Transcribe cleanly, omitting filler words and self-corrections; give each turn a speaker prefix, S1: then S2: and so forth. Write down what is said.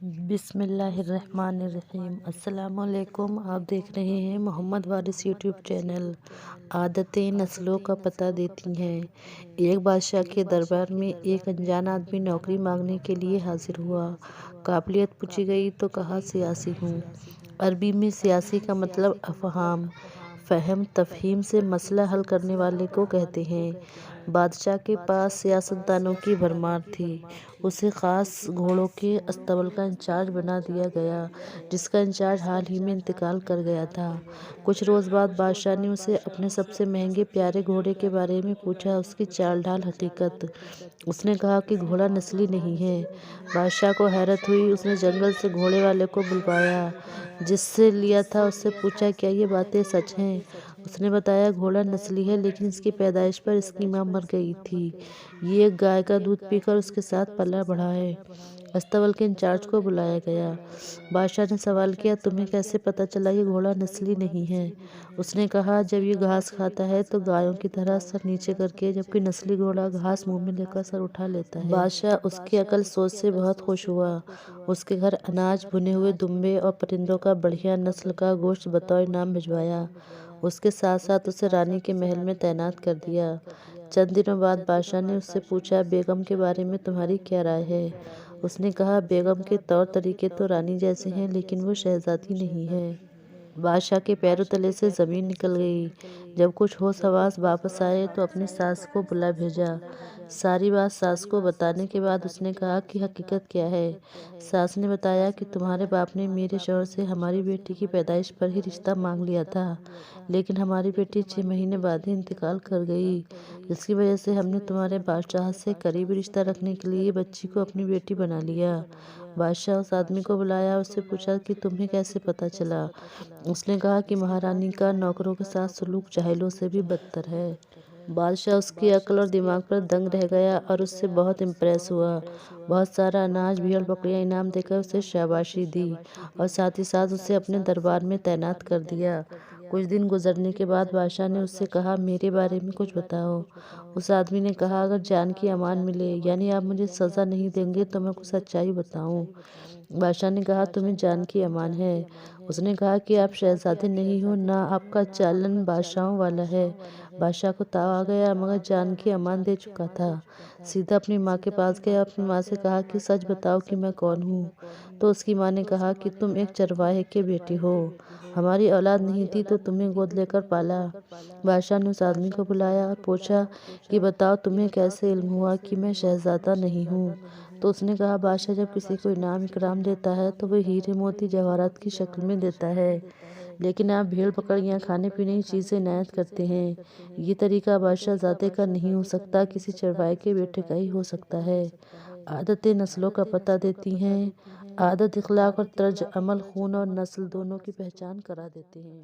S1: بسم اللہ الرحمن الرحیم۔ السلام علیکم، آپ دیکھ رہے ہیں محمد وارث یوٹیوب چینل۔ عادتیں نسلوں کا پتہ دیتی ہیں۔ ایک بادشاہ کے دربار میں ایک انجان آدمی نوکری مانگنے کے لیے حاضر ہوا۔ قابلیت پوچھی گئی تو کہا سیاسی ہوں۔ عربی میں سیاسی کا مطلب افہام، فہم تفہیم سے مسئلہ حل کرنے والے کو کہتے ہیں۔ بادشاہ کے پاس سیاستدانوں کی بھرمار تھی۔ اسے خاص گھوڑوں کے اسطبل کا انچارج بنا دیا گیا، جس کا انچارج حال ہی میں انتقال کر گیا تھا۔ کچھ روز بعد بادشاہ نے اسے اپنے سب سے مہنگے پیارے گھوڑے کے بارے میں پوچھا، اس کی چال ڈھال، حقیقت۔ اس نے کہا کہ گھوڑا نسلی نہیں ہے۔ بادشاہ کو حیرت ہوئی۔ اس نے جنگل سے گھوڑے والے کو بلوایا جس سے لیا تھا۔ اس سے پوچھا، کیا یہ باتیں سچ ہیں؟ اس نے بتایا، گھوڑا نسلی ہے، لیکن اس کی پیدائش پر اس کی ماں مر گئی تھی۔ یہ ایک گائے کا دودھ پی کر اس کے ساتھ پلا بڑھا ہے۔ اسطبل کے انچارج کو بلایا گیا۔ بادشاہ نے سوال کیا، تمہیں کیسے پتہ چلا یہ گھوڑا نسلی نہیں ہے؟ اس نے کہا، جب یہ گھاس کھاتا ہے تو گایوں کی طرح سر نیچے کر کے، جبکہ نسلی گھوڑا گھاس منہ میں لے کر سر اٹھا لیتا ہے۔ بادشاہ اس کی عقل سوچ سے بہت خوش ہوا۔ اس کے گھر اناج، بھنے ہوئے دمبے اور پرندوں کا بڑھیا نسل کا گوشت بطور انعام بھجوایا۔ اس کے ساتھ ساتھ اسے رانی کے محل میں تعینات کر دیا۔ چند دنوں بعد بادشاہ نے اس سے پوچھا، بیگم کے بارے میں تمہاری کیا رائے ہے؟ اس نے کہا، بیگم کے طور طریقے تو رانی جیسے ہیں، لیکن وہ شہزادی نہیں ہے۔ بادشاہ کے پیروں تلے سے زمین نکل گئی۔ جب کچھ ہوش حواس واپس آئے تو اپنی ساس کو بلا بھیجا۔ ساری بات ساس کو بتانے کے بعد اس نے کہا کہ حقیقت کیا ہے؟ ساس نے بتایا کہ تمہارے باپ نے میرے شوہر سے ہماری بیٹی کی پیدائش پر ہی رشتہ مانگ لیا تھا، لیکن ہماری بیٹی 6 مہینے بعد ہی انتقال کر گئی، جس کی وجہ سے ہم نے تمہارے بادشاہ سے قریبی رشتہ رکھنے کے لیے بچی کو اپنی بیٹی بنا لیا۔ بادشاہ اس آدمی کو بلایا اور اس سے پوچھا کہ تمہیں کیسے پتہ چلا؟ اس نے کہا کہ مہارانی کا نوکروں کے ساتھ سلوک جاہلوں سے بھی بدتر ہے۔ بادشاہ اس کی عقل اور دماغ پر دنگ رہ گیا اور اس سے بہت امپریس ہوا۔ بہت سارا اناج، بھیڑ بکریاں انعام دے کر اسے شاباشی دی اور ساتھ ہی ساتھ اسے اپنے دربار میں تعینات کر دیا۔ کچھ دن گزرنے کے بعد بادشاہ نے اس سے کہا، میرے بارے میں کچھ بتاؤ۔ اس آدمی نے کہا، اگر جان کی امان ملے، یعنی آپ مجھے سزا نہیں دیں گے، تو میں کچھ سچائی بتاؤں۔ بادشاہ نے کہا، تمہیں جان کی امان ہے؟ اس نے کہا کہ آپ شہزادے نہیں ہو، نہ آپ کا چالن بادشاہوں والا ہے۔ بادشاہ کو تاؤ آ گیا، مگر جان کی امان دے چکا تھا۔ سیدھا اپنی ماں کے پاس گیا اور اپنی ماں سے کہا کہ سچ بتاؤ کہ میں کون ہوں؟ تو اس کی ماں نے کہا کہ تم ایک چرواہے کے بیٹی ہو، ہماری اولاد نہیں تھی تو تمہیں گود لے کر پالا۔ بادشاہ نے اس آدمی کو بلایا اور پوچھا کہ بتاؤ، تمہیں کیسے علم ہوا کہ میں شہزادہ نہیں ہوں؟ تو اس نے کہا، بادشاہ جب کسی کو انعام اکرام دیتا ہے تو وہ ہیرے موتی جواہرات کی شکل میں دیتا ہے، لیکن آپ بھیڑ بکریاں، کھانے پینے کی چیزیں عنایت کرتے ہیں۔ یہ طریقہ بادشاہ زادے کا نہیں ہو سکتا، کسی چرواہے کے بیٹے کا ہی ہو سکتا ہے۔ عادتیں نسلوں کا پتہ دیتی ہیں۔ عادت، اخلاق اور طرز عمل خون اور نسل دونوں کی پہچان کرا دیتے ہیں۔